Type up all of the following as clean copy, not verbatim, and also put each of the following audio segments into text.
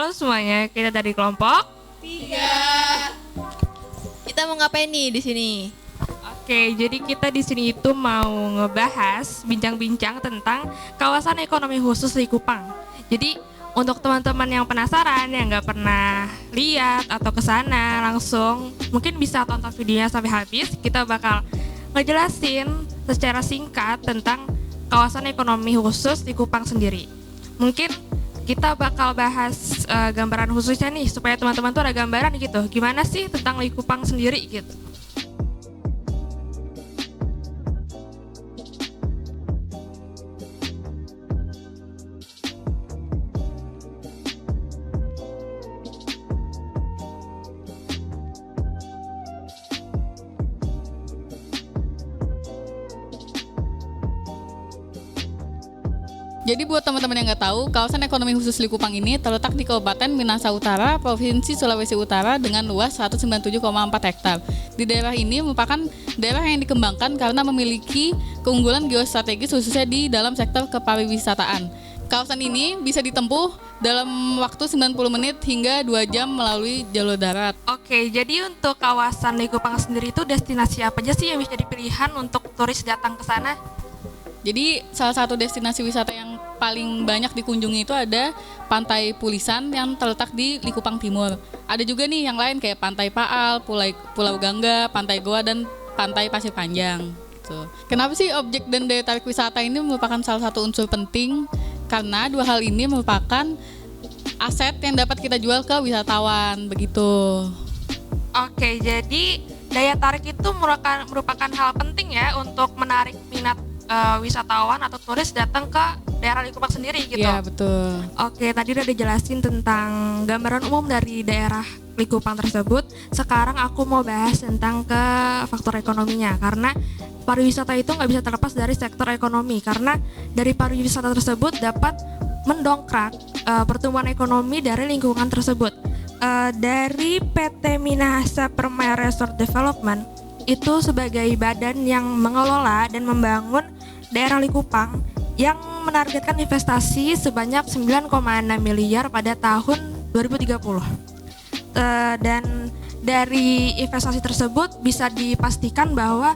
Halo semuanya, kita dari kelompok 3. Kita mau ngapain nih di sini? Oke, jadi kita di sini itu mau ngebahas bincang-bincang tentang kawasan ekonomi khusus di Kupang. Jadi untuk teman-teman yang penasaran, yang nggak pernah lihat atau kesana langsung, mungkin bisa tonton videonya sampai habis. Kita bakal ngejelasin secara singkat tentang kawasan ekonomi khusus di Kupang sendiri. Mungkin kita bakal bahas gambaran khususnya nih, supaya teman-teman tuh ada gambaran gitu, gimana sih tentang Likupang sendiri gitu. Jadi buat teman-teman yang nggak tahu, kawasan ekonomi khusus Likupang ini terletak di Kabupaten Minahasa Utara, Provinsi Sulawesi Utara dengan luas 197,4 hektar. Di daerah ini merupakan daerah yang dikembangkan karena memiliki keunggulan geostrategis khususnya di dalam sektor kepariwisataan. Kawasan ini bisa ditempuh dalam waktu 90 menit hingga 2 jam melalui jalur darat. Oke, jadi untuk kawasan Likupang sendiri itu destinasi apa aja sih yang bisa dipilihan untuk turis datang ke sana? Jadi salah satu destinasi wisata yang paling banyak dikunjungi itu ada Pantai Pulisan yang terletak di Likupang Timur. Ada juga nih yang lain kayak Pantai Paal, Pulau Gangga, Pantai Goa, dan Pantai Pasir Panjang. Gitu. Kenapa sih objek dan daya tarik wisata ini merupakan salah satu unsur penting? Karena dua hal ini merupakan aset yang dapat kita jual ke wisatawan, begitu. Oke, jadi daya tarik itu merupakan hal penting ya untuk menarik minat wisatawan atau turis datang ke daerah Likupang sendiri gitu. Iya, betul. Oke, tadi udah dijelasin tentang gambaran umum dari daerah Likupang tersebut. Sekarang aku mau bahas tentang ke faktor ekonominya, karena pariwisata itu nggak bisa terlepas dari sektor ekonomi, karena dari pariwisata tersebut dapat mendongkrak pertumbuhan ekonomi dari lingkungan tersebut. Dari PT Minahasa Permai Resort Development itu sebagai badan yang mengelola dan membangun daerah Likupang yang menargetkan investasi sebanyak 9,6 miliar pada tahun 2030. Dan dari investasi tersebut bisa dipastikan bahwa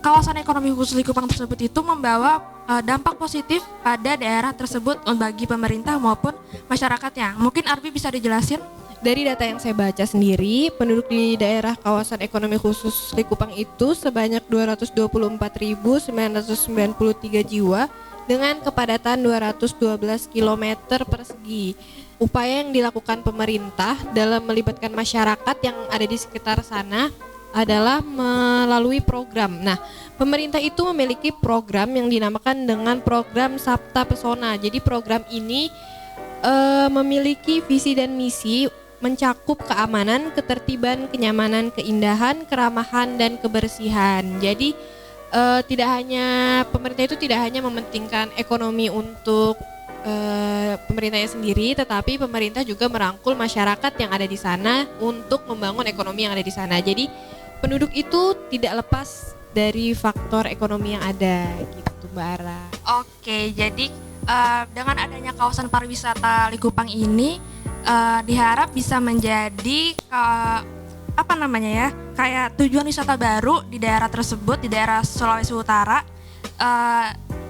kawasan ekonomi khusus Likupang tersebut itu membawa dampak positif pada daerah tersebut bagi pemerintah maupun masyarakatnya. Mungkin Arbi bisa dijelasin? Dari data yang saya baca sendiri, penduduk di daerah kawasan ekonomi khusus Likupang itu sebanyak 224.993 jiwa dengan kepadatan 212 km persegi. Upaya yang dilakukan pemerintah dalam melibatkan masyarakat yang ada di sekitar sana adalah melalui program. Nah, pemerintah itu memiliki program yang dinamakan dengan program Sabta Pesona. Jadi program ini memiliki visi dan misi mencakup keamanan, ketertiban, kenyamanan, keindahan, keramahan, dan kebersihan. Jadi pemerintah itu tidak hanya mementingkan ekonomi untuk pemerintahnya sendiri, tetapi pemerintah juga merangkul masyarakat yang ada di sana untuk membangun ekonomi yang ada di sana. Jadi penduduk itu tidak lepas dari faktor ekonomi yang ada, gitu Mbak Ara. Oke, jadi dengan adanya kawasan pariwisata Likupang ini diharap bisa menjadi kayak tujuan wisata baru di daerah tersebut, di daerah Sulawesi Utara,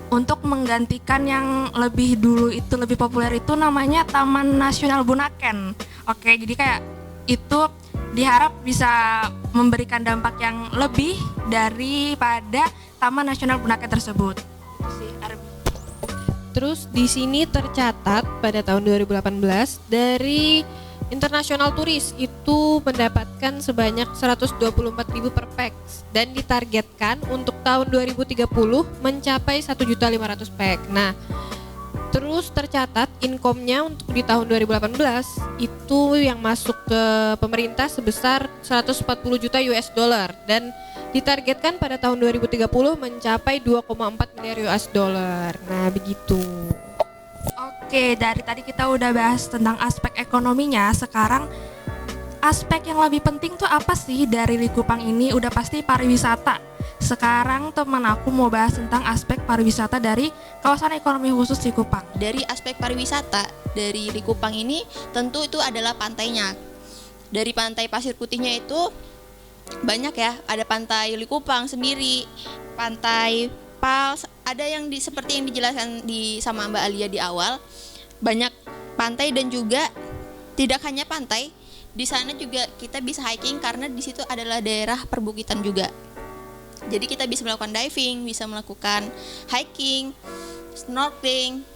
untuk menggantikan yang lebih dulu itu lebih populer itu namanya Taman Nasional Bunaken. Oke, jadi kayak itu diharap bisa memberikan dampak yang lebih daripada Taman Nasional Bunaken tersebut. Terus di sini tercatat pada tahun 2018 dari internasional turis itu mendapatkan sebanyak 124.000 per pax dan ditargetkan untuk tahun 2030 mencapai 1.500.000 pax. Nah, terus tercatat income-nya untuk di tahun 2018 itu yang masuk ke pemerintah sebesar 140 juta US dollar dan ditargetkan pada tahun 2030 mencapai 2,4 miliar US dollar. Nah, begitu. Oke, dari tadi kita udah bahas tentang aspek ekonominya. Sekarang aspek yang lebih penting tuh apa sih dari Likupang ini? Udah pasti pariwisata. Sekarang teman aku mau bahas tentang aspek pariwisata dari kawasan ekonomi khusus Likupang. Dari aspek pariwisata dari Likupang ini tentu itu adalah pantainya. Dari pantai Pasir Putihnya itu banyak ya, ada pantai Likupang sendiri, pantai Pals, ada yang seperti yang dijelaskan sama Mbak Alia di awal, banyak pantai dan juga tidak hanya pantai. Di sana juga kita bisa hiking karena di situ adalah daerah perbukitan juga. Jadi kita bisa melakukan diving, bisa melakukan hiking, snorkeling.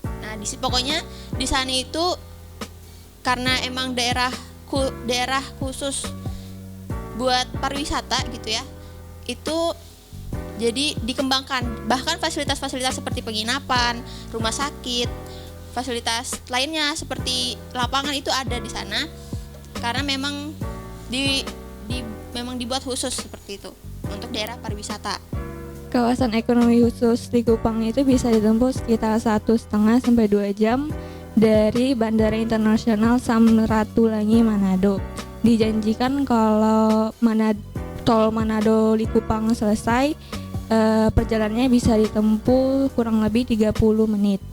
Nah, pokoknya di sana itu karena emang daerah khusus buat pariwisata gitu ya. Itu jadi dikembangkan. Bahkan fasilitas-fasilitas seperti penginapan, rumah sakit, fasilitas lainnya seperti lapangan itu ada di sana. Karena memang memang dibuat khusus seperti itu untuk daerah pariwisata. Kawasan ekonomi khusus Likupang itu bisa ditempuh sekitar 1,5 sampai 2 jam dari Bandara Internasional Samratulangi Manado. Dijanjikan kalau tol Manado Likupang selesai, perjalanannya bisa ditempuh kurang lebih 30 menit.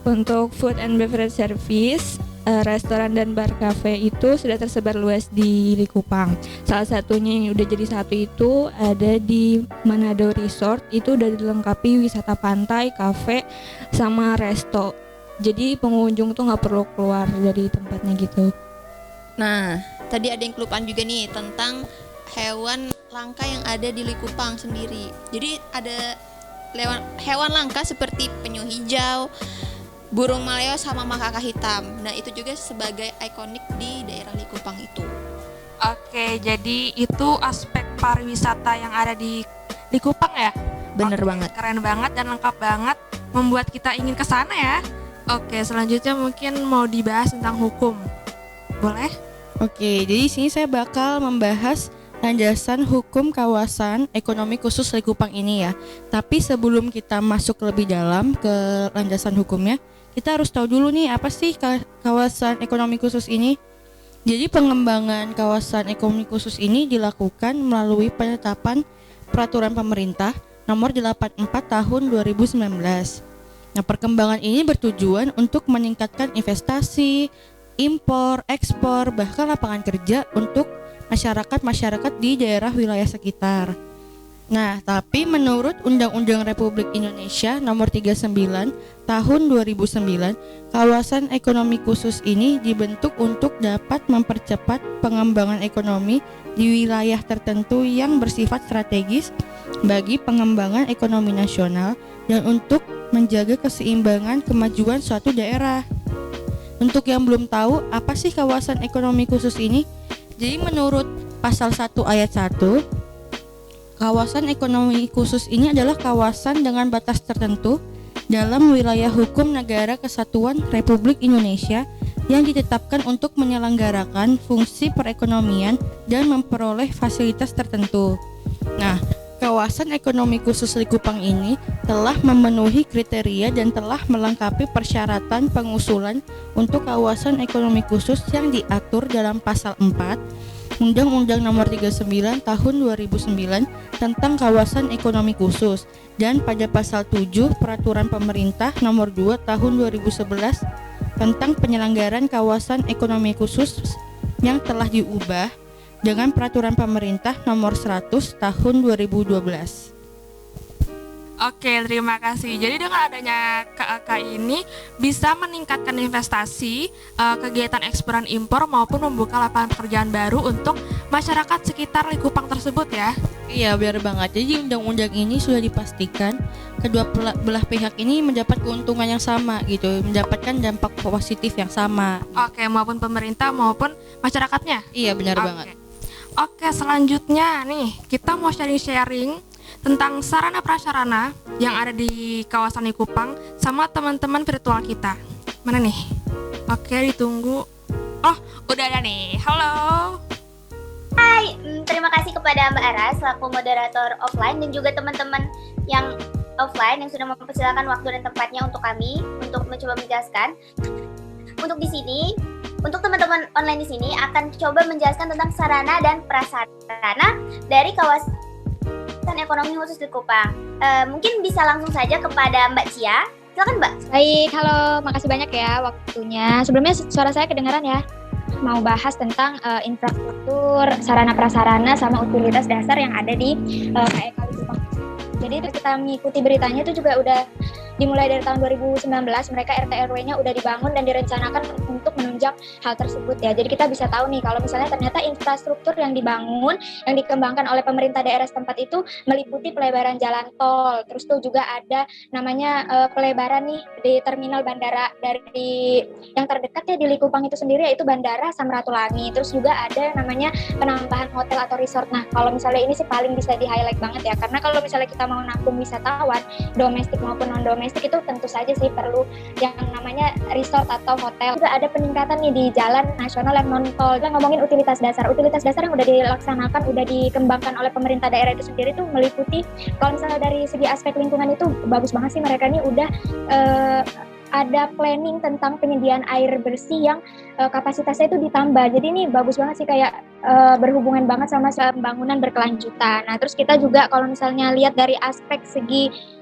Untuk food and beverage service, restoran dan bar cafe itu sudah tersebar luas di Likupang. Salah satunya yang udah jadi satu itu ada di Manado Resort, itu udah dilengkapi wisata pantai, cafe, sama resto. Jadi pengunjung tuh nggak perlu keluar dari tempatnya gitu. Nah, tadi ada yang kelupaan juga nih tentang hewan langka yang ada di Likupang sendiri. Jadi ada hewan langka seperti penyu hijau, burung maleo sama makaka hitam. Nah, itu juga sebagai ikonik di daerah Likupang itu. Oke, jadi itu aspek pariwisata yang ada di Likupang ya? Bener Oke, banget. Keren banget dan lengkap banget, membuat kita ingin ke sana ya. Oke, selanjutnya mungkin mau dibahas tentang hukum. Boleh? Oke, jadi sini saya bakal membahas landasan hukum kawasan ekonomi khusus Likupang ini ya. Tapi sebelum kita masuk lebih dalam ke landasan hukumnya, kita harus tahu dulu nih apa sih kawasan ekonomi khusus ini. Jadi pengembangan kawasan ekonomi khusus ini dilakukan melalui penetapan peraturan pemerintah nomor 84 tahun 2019. Nah, perkembangan ini bertujuan untuk meningkatkan investasi, impor, ekspor, bahkan lapangan kerja untuk masyarakat di daerah wilayah sekitar. Nah, tapi menurut Undang-Undang Republik Indonesia Nomor 39 Tahun 2009, kawasan ekonomi khusus ini dibentuk untuk dapat mempercepat pengembangan ekonomi di wilayah tertentu yang bersifat strategis bagi pengembangan ekonomi nasional dan untuk menjaga keseimbangan kemajuan suatu daerah. Untuk yang belum tahu, apa sih kawasan ekonomi khusus ini? Jadi menurut pasal 1 ayat 1, kawasan ekonomi khusus ini adalah kawasan dengan batas tertentu dalam wilayah hukum Negara Kesatuan Republik Indonesia yang ditetapkan untuk menyelenggarakan fungsi perekonomian dan memperoleh fasilitas tertentu. Nah, kawasan ekonomi khusus Likupang ini telah memenuhi kriteria dan telah melengkapi persyaratan pengusulan untuk kawasan ekonomi khusus yang diatur dalam pasal 4 Undang-Undang Nomor 39 Tahun 2009 tentang kawasan ekonomi khusus dan pada pasal 7 Peraturan Pemerintah Nomor 2 Tahun 2011 tentang penyelenggaraan kawasan ekonomi khusus yang telah diubah dengan Peraturan Pemerintah Nomor 100 Tahun 2012. Oke, terima kasih. Jadi dengan adanya KAK ini bisa meningkatkan investasi, kegiatan ekspor dan impor maupun membuka lapangan pekerjaan baru untuk masyarakat sekitar Likupang tersebut ya. Iya, benar banget. Jadi undang-undang ini sudah dipastikan kedua belah pihak ini mendapat keuntungan yang sama gitu, mendapatkan dampak positif yang sama. Oke, maupun pemerintah maupun masyarakatnya. Iya, benar banget. Oke, selanjutnya nih kita mau sharing-sharing tentang sarana prasarana yang ada di kawasan Likupang sama teman-teman virtual kita. Mana nih? Oke, ditunggu. Oh, udah ada nih. Halo. Hai, terima kasih kepada Mbak Ara selaku moderator offline dan juga teman-teman yang offline yang sudah mempersilakan waktu dan tempatnya untuk kami untuk mencoba menjelaskan. Untuk di sini Untuk teman-teman online di sini akan coba menjelaskan tentang sarana dan prasarana dari kawasan ekonomi khusus Likupang. Mungkin bisa langsung saja kepada Mbak Cia. Silakan Mbak. Baik, halo, makasih banyak ya waktunya. Sebelumnya suara saya kedengaran ya? Mau bahas tentang infrastruktur, sarana prasarana sama utilitas dasar yang ada di KEK Likupang. Jadi itu kita mengikuti beritanya itu juga udah dimulai dari tahun 2019 mereka RT RW-nya udah dibangun dan direncanakan untuk menunjang hal tersebut ya. Jadi kita bisa tahu nih kalau misalnya ternyata infrastruktur yang dibangun, yang dikembangkan oleh pemerintah daerah setempat itu meliputi pelebaran jalan tol. Terus tuh juga ada namanya pelebaran nih di terminal bandara dari yang terdekat ya di Likupang itu sendiri yaitu Bandara Samratulangi. Terus juga ada namanya penambahan hotel atau resort. Nah, kalau misalnya ini sih paling bisa di-highlight banget ya. Karena kalau misalnya kita mau nampung wisatawan domestik maupun non domestik itu tentu saja sih perlu yang namanya resort atau hotel. Juga ada peningkatan nih di jalan nasional yang non tol. Kita ngomongin utilitas dasar yang udah dilaksanakan, udah dikembangkan oleh pemerintah daerah itu sendiri tuh meliputi kalau misalnya dari segi aspek lingkungan itu bagus banget sih mereka ini udah ada planning tentang penyediaan air bersih yang kapasitasnya itu ditambah. Jadi ini bagus banget sih kayak berhubungan banget sama pembangunan berkelanjutan. Nah terus kita juga kalau misalnya lihat dari aspek segi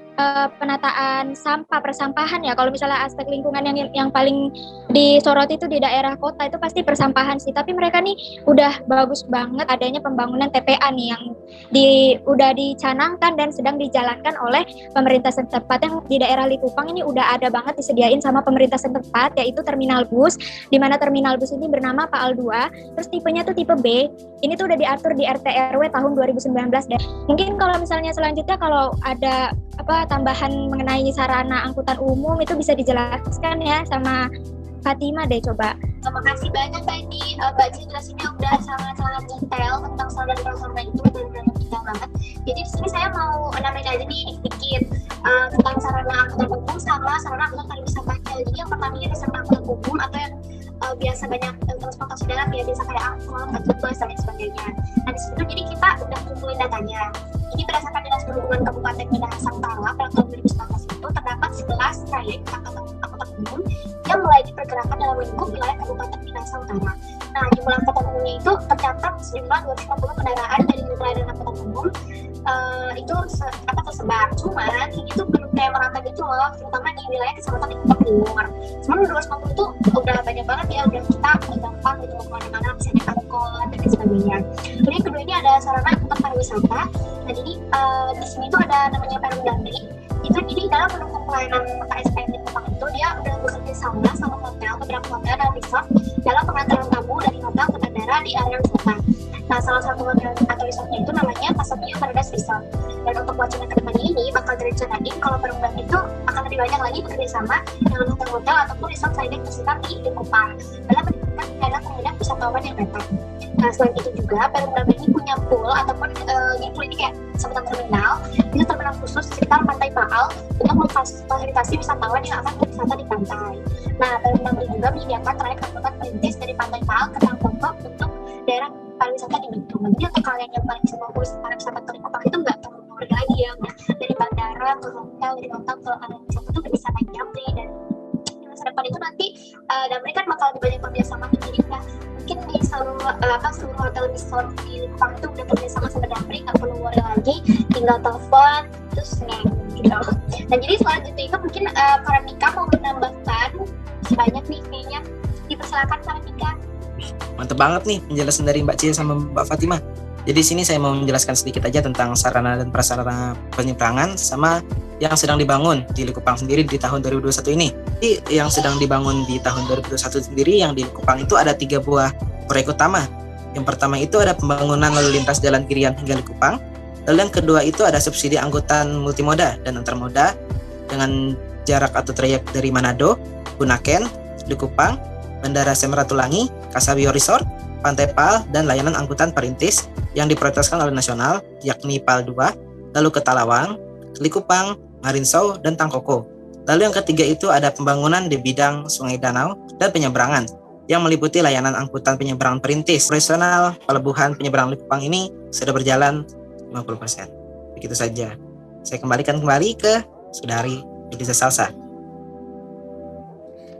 penataan sampah, persampahan ya. Kalau misalnya aspek lingkungan yang paling disoroti itu di daerah kota itu pasti persampahan sih. Tapi mereka nih udah bagus banget adanya pembangunan TPA nih yang udah dicanangkan dan sedang dijalankan oleh pemerintah setempat. Yang di daerah Likupang ini udah ada banget disediain sama pemerintah setempat yaitu terminal bus, di mana terminal bus ini bernama PAL 2. Terus tipenya tuh tipe B. Ini tuh udah diatur di RT RW tahun 2019 deh. Mungkin kalau misalnya selanjutnya kalau ada tambahan mengenai sarana angkutan umum itu bisa dijelaskan ya sama Fatima deh coba. Terima kasih banyak tadi Mbak Cia jelasinnya udah sangat-sangat detail tentang sarana dan prasarana itu benar-benar detail banget. Jadi di sini saya mau nambahin aja nih sedikit tentang sarana angkutan umum sama sarana angkutan pariwisata. Jadi yang pertama ini ada sarana angkutan umum atau yang biasa banyak transportasi darat ya, biasa kayak angkot, bus dan lain sebagainya. Nah di situ jadi kita udah kumpulin datanya. Ini berdasarkan Dinas Perhubungan Kabupaten Minahasa Utara pada tahun 2019 itu terdapat 11 trayek angkutan umum yang mulai diperkirakan dalam lingkup wilayah Kabupaten Minahasa Utara. Nah jumlah angkutan umumnya itu tercatat sejumlah 250 kendaraan dari pelayanan angkutan umum itu tersebar. Cuman ini tuh belum kayak merata gitu loh, terutama di wilayah Kecamatan Likupang Timur. Sebenarnya 250 itu udah banyak banget ya, udah kita gampang gitu mau kemana-mana, misalnya angkot dan lain sebagainya. Kemudian yang kedua ini ada sarana angkutan pariwisata. Nah jadi di sini tuh ada namanya Perum Damri. Itu jadi dalam mendukung pelayanan KSPM Likupang itu dia udah bekerja sama hotel, beberapa hotel dan resort dalam pengantaran tamu dari hotel ke bandara di area wisata. Nah salah satu hotel atau resortnya itu namanya Pasomia Paradise Resort. Dan untuk wacana kedepannya ini bakal direncanain kalau Perum Damri itu akan lebih banyak lagi bekerja sama dengan hotel-hotel ataupun resort lainnya bersifat di Likupang dalam meningkatkan minat wisatawan yang datang. Nah selain itu juga Perum Damri ini punya pool ataupun pool ini kayak sebutan terminal, itu terminal khusus di sekitar Pantai Paal untuk memfasilitasi wisatawan yang akan berwisata di pantai. Nah Perum Damri juga menyediakan trayek angkutan perintis dari Pantai Paal ke Tangkoko untuk daerah pariwisata di Bitung. Jadi untuk kalian yang paling bisa mau pariwisata ke Likupang itu nggak perlu pergi lagi ya, dari bandara ke hotel, dari hotel ke area wisata itu udah bisa naik Damri. Dan masa depan itu nanti Damri kan bakal lebih banyak kerjasama, jadi udah mungkin di seluruh hotel resort di Likupang itu udah kerjasama sama Damri, nggak perlu worry lagi, tinggal telepon terus gitu. Dan jadi selanjutnya itu mungkin Karamika mau menambahkan banyak nih kayaknya, dipersilakan Karamika. Mantap banget nih penjelasan dari Mbak Cia sama Mbak Fatima. Jadi sini saya mau menjelaskan sedikit aja tentang sarana dan prasarana penyeberangan sama yang sedang dibangun di Likupang sendiri di tahun 2021 ini. Jadi yang sedang dibangun di tahun 2021 sendiri yang di Likupang itu ada 3 buah proyek utama. Yang pertama itu ada pembangunan lalu lintas jalan Kirian hingga Likupang. Lalu yang kedua itu ada subsidi angkutan multimoda dan antarmoda dengan jarak atau trayek dari Manado, Bunaken, Likupang, Bandara Samratulangi, Kasabio Resort, Pantai Pal, dan layanan angkutan perintis yang diprioritaskan oleh nasional, yakni PAL 2, lalu ke Talawang, Likupang, Marinsau, dan Tangkoko. Lalu yang ketiga itu ada pembangunan di bidang sungai danau dan penyeberangan yang meliputi layanan angkutan penyeberangan perintis. Operasional pelabuhan penyeberangan Likupang ini sudah berjalan 50%. Begitu saja. Saya kembalikan ke Saudari Yudhisa Salsa.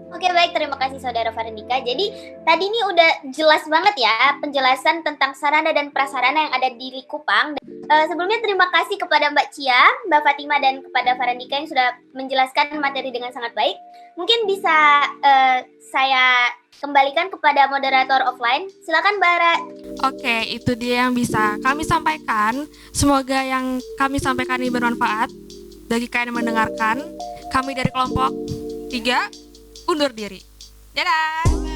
Oke baik, terima kasih Saudara Farendika. Jadi tadi ini udah jelas banget ya penjelasan tentang sarana dan prasarana yang ada di Likupang. Sebelumnya terima kasih kepada Mbak Cia, Mbak Fatima, dan kepada Farendika yang sudah menjelaskan materi dengan sangat baik. Mungkin bisa saya kembalikan kepada moderator offline. Silakan Mbak Ara. Oke, itu dia yang bisa kami sampaikan. Semoga yang kami sampaikan ini bermanfaat bagi kalian yang mendengarkan. Kami dari kelompok 3 undur diri. Dadah.